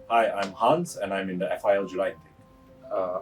Hi, I'm Hans and I'm in the FIL July intake.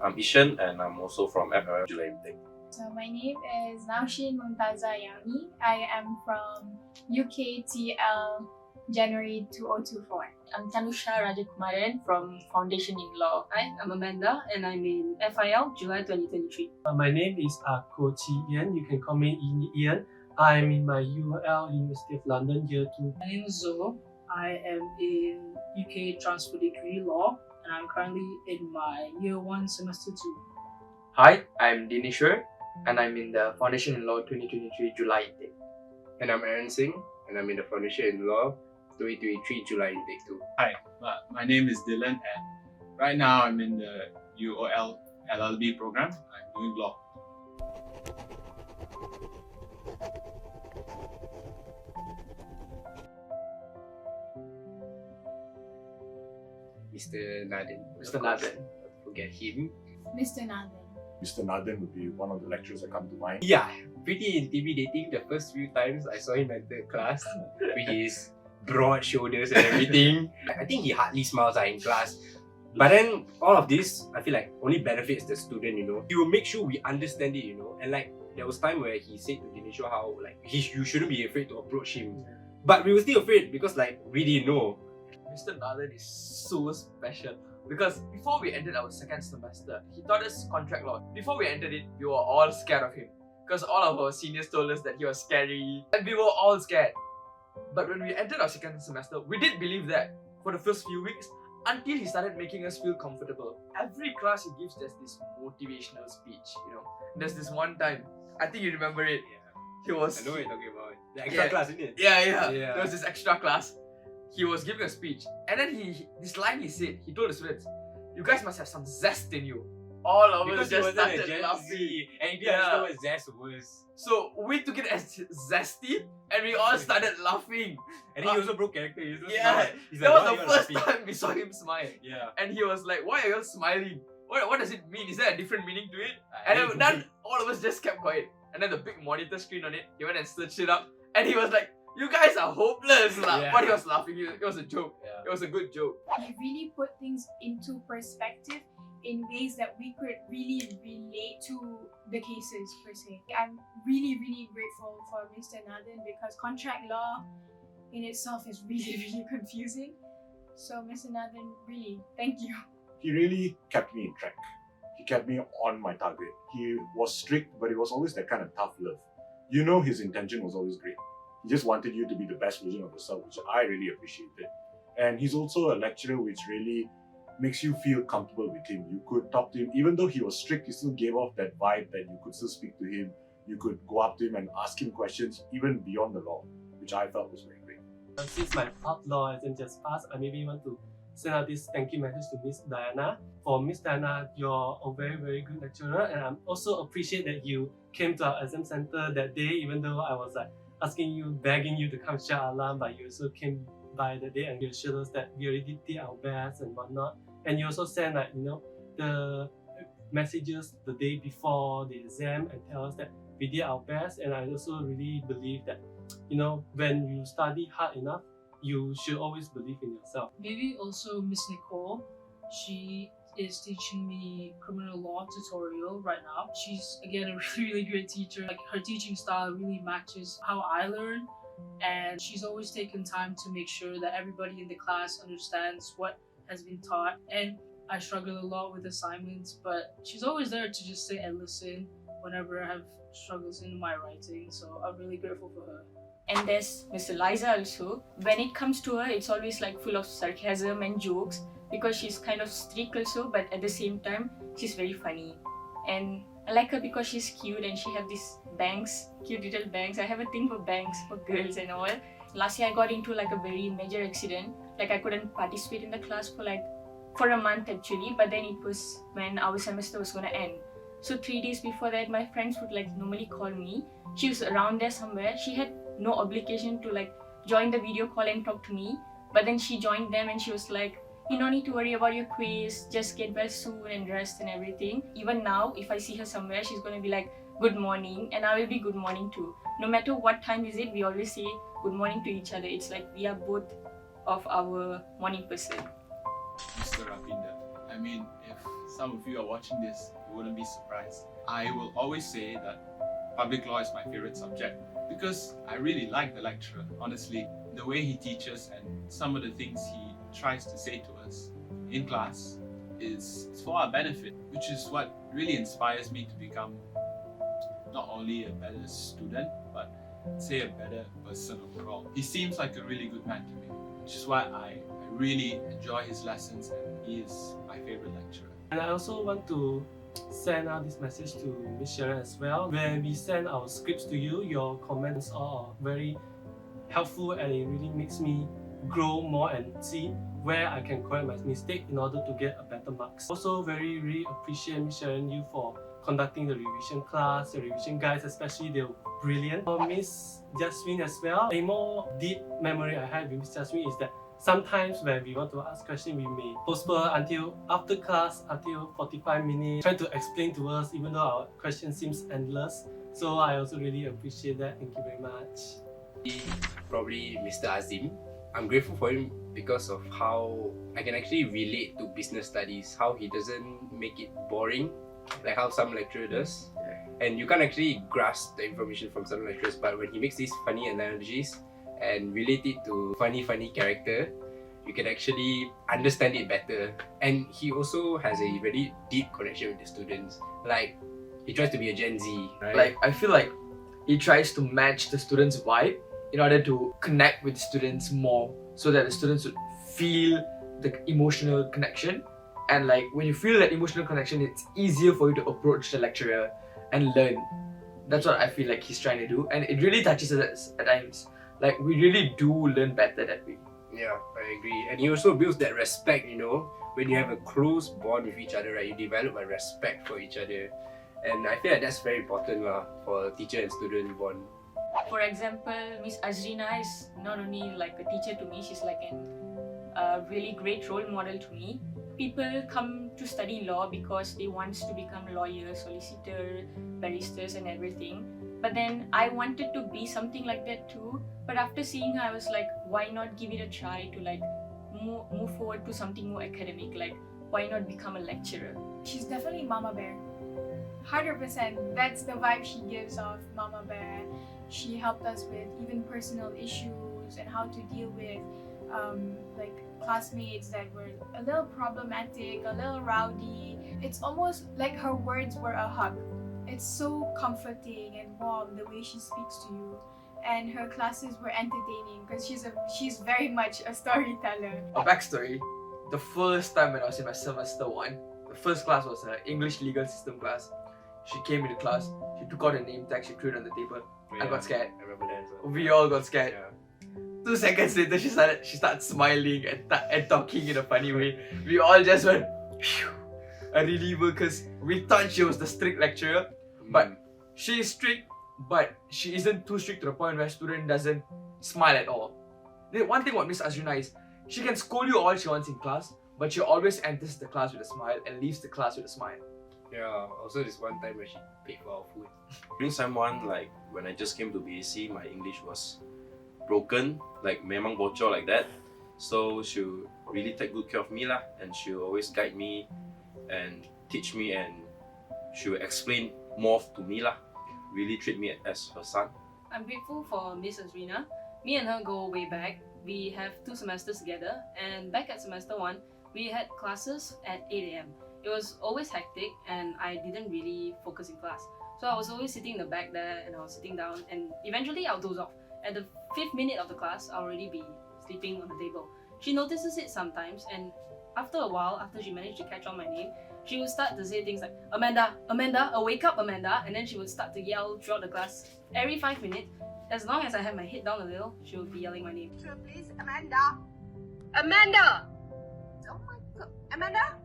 I'm Ishan and I'm also from FIL July intake. So my name is Naushin Mumtaza Yami. I am from UKTL January 2024. I'm Tanusha Rajakumaran from Foundation in Law. Hi, I'm Amanda and I'm in FIL July 2023. My name is Ko Chi Ian. You can call me Ian. I'm in my UL University of London year 2. My name is Zoe. I am in UK Transfer Degree Law and I'm currently in my year 1 semester 2. Hi, I'm Dineshwar and I'm in the Foundation in Law 2023 July intake. And I'm Aaron Singh and I'm in the Foundation in Law 2023 July intake too. Hi, my name is Dylan and right now I'm in the UOL LLB program. I'm doing law. Mr. Nathan. Mr. Nathan. Not to forget him. Mr. Nathan. Mr. Nathan would be one of the lecturers that come to mind. Yeah, pretty intimidating the first few times I saw him enter class with his broad shoulders and everything. I think he hardly smiles in class. But then all of this, I feel like only benefits the student, He will make sure we understand it, And like there was time where he said to Dinesh how like you shouldn't be afraid to approach him. But we were still afraid because like we didn't know. Mr. Nathan is so special because before we entered our second semester, he taught us contract law. Before we entered it, we were all scared of him because all of our seniors told us that he was scary and we were all scared. But when we entered our second semester, we did believe that for the first few weeks until he started making us feel comfortable. Every class he gives us this motivational speech, There's this one time, I think you remember it. He was... I know what you're talking about. The extra class, isn't it? Yeah. There was this extra class. He was giving a speech and then this line he said, he told the students, you guys must have some zest in you. All of us just started laughing. And if you understand what zest was. So we took it as zesty and we all started laughing. And then he also broke character. He also Yeah, smiled. He's that like, was "Why the you first laughing?" time we saw him smile. Yeah. And he was like, why are you all smiling? What does it mean? Is there a different meaning to it? I And then all of us just kept quiet. And then the big monitor screen on it, he went and searched it up and he was like, you guys are hopeless. Yeah. But he was laughing. It was a joke. Yeah. It was a good joke. He really put things into perspective in ways that we could really relate to the cases per se. I'm really, really grateful for Mr. Nathan because contract law in itself is really, really confusing. So Mr. Nathan, really, thank you. He really kept me in track. He kept me on my target. He was strict, but it was always that kind of tough love. His intention was always great. He just wanted you to be the best version of yourself, which I really appreciated. And he's also a lecturer which really makes you feel comfortable with him. You could talk to him, even though he was strict, he still gave off that vibe that you could still speak to him. You could go up to him and ask him questions even beyond the law, which I felt was very great. Since my part law exam just passed, I maybe want to send out this thank you message to Miss Diana. For Miss Diana, you're a very, very good lecturer, and I also appreciate that you came to our exam center that day, even though I was like asking you, begging you to come share alarm, but you also came by the day and you assured us that we already did our best and whatnot. And you also sent the messages the day before the exam and tell us that we did our best. And I also really believe that when you study hard enough, you should always believe in yourself. Maybe also Miss Nicole. She is teaching me criminal law tutorial right now. She's again a really great teacher. Like her teaching style really matches how I learn, and she's always taken time to make sure that everybody in the class understands what has been taught. And I struggle a lot with assignments, but she's always there to just sit and listen whenever I have struggles in my writing. So I'm really grateful for her. And there's Miss Eliza also. When it comes to her, it's always like full of sarcasm and jokes because she's kind of strict also, but at the same time, she's very funny. And I like her because she's cute and she have these bangs, cute little bangs. I have a thing for bangs for girls and all. Last year I got into like a very major accident. Like I couldn't participate in the class for a month actually, but then it was when our semester was gonna end. So 3 days before that, my friends would like normally call me. She was around there somewhere. She had no obligation to like join the video call and talk to me. But then she joined them and she was like, you don't need to worry about your quiz, just get well soon and rest and everything. Even now, if I see her somewhere, she's gonna be like, good morning, and I will be good morning too. No matter what time is it, we always say good morning to each other. It's like we are both of our morning person. I mean, if some of you are watching this, you wouldn't be surprised. I will always say that public law is my favorite subject because I really like the lecturer. Honestly, the way he teaches and some of the things he tries to say to us in class is for our benefit, which is what really inspires me to become not only a better student, but say a better person overall. He seems like a really good man to me, which is why I really enjoy his lessons, and he is my favorite lecturer. And I also want to send out this message to Miss Sharon as well. When we send our scripts to you, your comments are very helpful, and it really makes me grow more and see where I can correct my mistake in order to get a better marks. Also really appreciate Miss Sharon you for conducting the revision class, the revision guides especially, they were brilliant. For Miss Jasmine as well, a more deep memory I had with Miss Jasmine is that sometimes when we want to ask questions, we may postpone until after class, until 45 minutes, trying to explain to us even though our question seems endless. So I also really appreciate that. Thank you very much. Probably Mr. Azim. I'm grateful for him because of how I can actually relate to business studies, how he doesn't make it boring like how some lecturer does. And you can't actually grasp the information from some lecturers, but when he makes these funny analogies and relate it to funny character, you can actually understand it better. And he also has a very deep connection with the students. Like, he tries to be a Gen Z, right? Like, I feel like he tries to match the students' vibe in order to connect with students more, so that the students would feel the emotional connection. And like, when you feel that emotional connection, it's easier for you to approach the lecturer and learn. That's what I feel like he's trying to do, and it really touches us at times. Like, we really do learn better that way. Yeah, I agree. And he also builds that respect, you know. When you have a close bond with each other, right, you develop a respect for each other. And I feel like that's very important for teacher and student bond. For example, Miss Azrina is not only like a teacher to me, she's like a really great role model to me. People come to study law because they want to become lawyers, solicitor, barristers and everything. But then I wanted to be something like that too. But after seeing her, I was like, why not give it a try to like move forward to something more academic? Like, why not become a lecturer? She's definitely Mama Bear. 100%. That's the vibe she gives off, Mama Bear. She helped us with even personal issues and how to deal with like classmates that were a little problematic, a little rowdy. It's almost like her words were a hug. It's so comforting and warm the way she speaks to you. And her classes were entertaining because she's very much a storyteller. A backstory: the first time when I was in my semester 1, the first class was an English legal system class. She came into class, she took out a name tag, she threw it on the table. I got scared. I remember that as well. We all got scared. Yeah. 2 seconds later, she started smiling and talking in a funny way. We all just went, phew, a reliever, because we thought she was the strict lecturer. But she is strict, but she isn't too strict to the point where a student doesn't smile at all. The one thing about Miss Azrina is, she can scold you all she wants in class, but she always enters the class with a smile and leaves the class with a smile. Yeah, also this one time when she paid for our food. During Sem 1, like when I just came to BAC, my English was broken, like memang bocor like that. So she'll really take good care of me lah, and she'll always guide me and teach me, and she'll explain more to me lah. Really treat me as her son. I'm grateful for Miss Azrina. Me and her go way back. We have 2 semesters together, and back at semester 1, we had classes at 8 AM. It was always hectic and I didn't really focus in class. So I was always sitting in the back there and I was sitting down, and eventually I'll doze off. At the 5th minute of the class, I'll already be sleeping on the table. She notices it sometimes, and after a while, after she managed to catch on my name, she would start to say things like, Amanda, Amanda, wake up, Amanda, and then she would start to yell throughout the class. Every 5 minutes, as long as I have my head down a little, she would be yelling my name. Please, Amanda. Amanda! Oh my god. Amanda?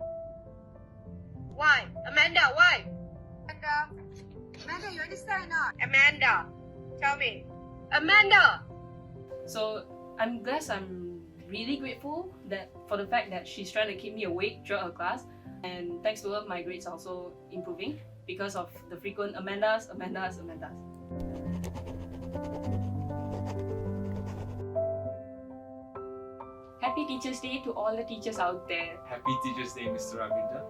Why? Amanda, why? Amanda. Amanda, you understand or not? Amanda, tell me. Amanda! So I'm really grateful for the fact that she's trying to keep me awake throughout her class, and thanks to her, my grades are also improving because of the frequent Amandas. Happy Teachers Day to all the teachers out there. Happy Teachers Day, Mr. Rinda.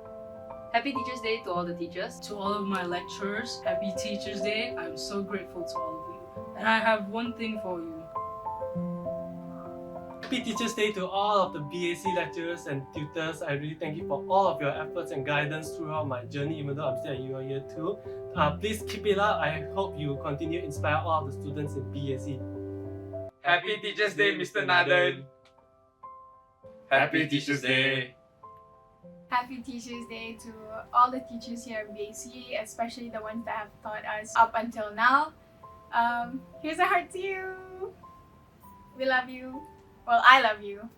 Happy Teachers Day to all the teachers. To all of my lecturers, happy Teachers Day. I'm so grateful to all of you. And I have one thing for you. Happy Teachers Day to all of the BAC lecturers and tutors. I really thank you for all of your efforts and guidance throughout my journey, even though I'm still at year 2. Please keep it up. I hope you continue to inspire all of the students in BAC. Happy Teachers Day, Mr. Nathan. Happy Teachers Day. Happy Teachers Day to all the teachers here at BAC, especially the ones that have taught us up until now. Here's a heart to you. We love you. Well, I love you.